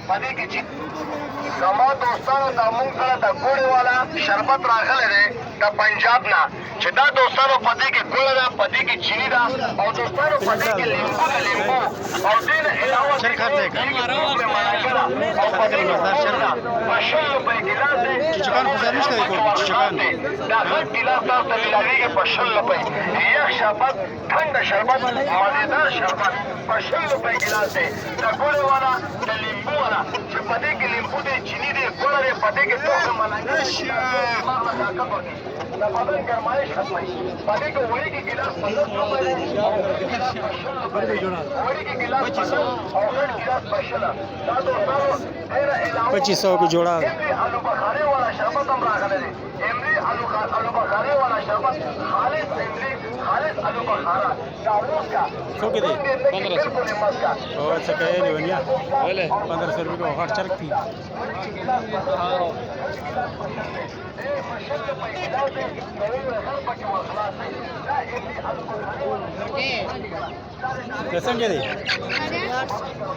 पदे की चीज زما دوستانو ته مونږ سره د ګوړې والا شربت راغلی دی د پنجاب نه چې دا دوستانو په دې کې ګوړه ده په دې کې چیني ده او دوستانو په دې کې لیمبو ده لیمبو او دې نه علاوه او په دې کې په 100 روپۍ ګیلاس دی چچکان خو ځان نشته دی چچکان دا غټ ګیلاس تاسو ته ملاویږي په 100 روپۍ یخ شربت ټنډه شربت مزېدار شربت په 100 روپۍ ګیلاس دی د ګوړې والا د لیمبو والا چې په دې کې لیمبو دی چینی دی ګوړه دی په دې کې ټوکه ملنګه د بدن ګرمایش ختموي په دې کې وړي کې ګیلاس 50 روپۍ دی وړي کې ګیلاس 50 او غټ ګیلاس 50 دا دوستانو ډېره علاوه 2500 کې جوړا آلو بخاري والا شربت هم راغلی دی امری آلو بخاري والا شربت خالص امری خالص آلو بخارا دا اوس کا څو کې دی 1500 او څه کوي نیونیا ولې 1500 روپے کو خرچ چرک تھی څنګه دی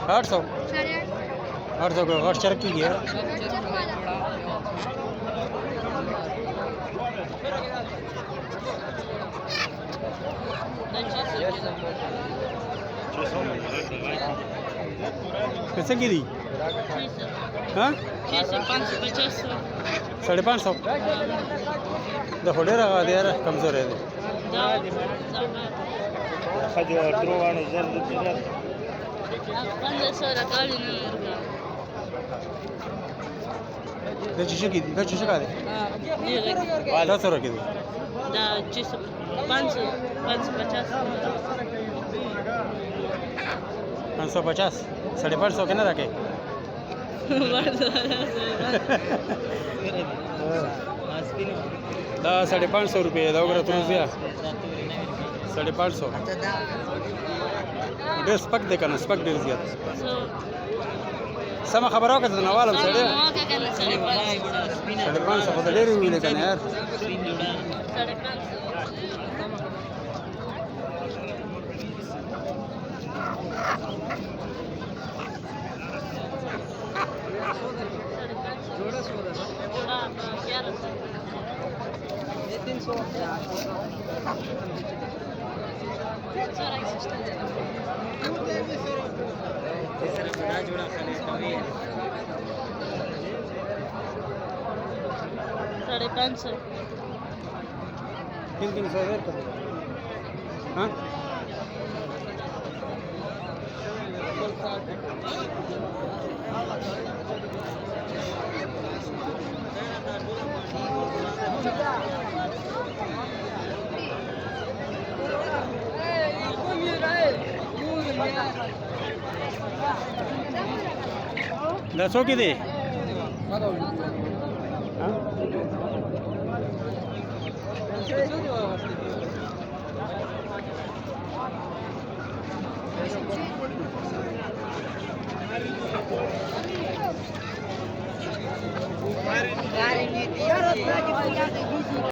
800 800 को खर्च चरक की गया कैसे की दी हाँ 550 देखो डेरा का यार कमजोर है خجو دروانو زر زر 1500 راکړی نه د چشي کې د چشي کا دي ها دا سره کې دي دا 550 550 550 کې نه راکې دا 550 روپے دا وګوره تاسو بیا 550 ډېر سپک دی کنه سپک ډېر زیات سم خبره وکړه نو والم سره 550 خو ډېر ویل کنه یار साढ़े 500 300 हाँ दसो की दे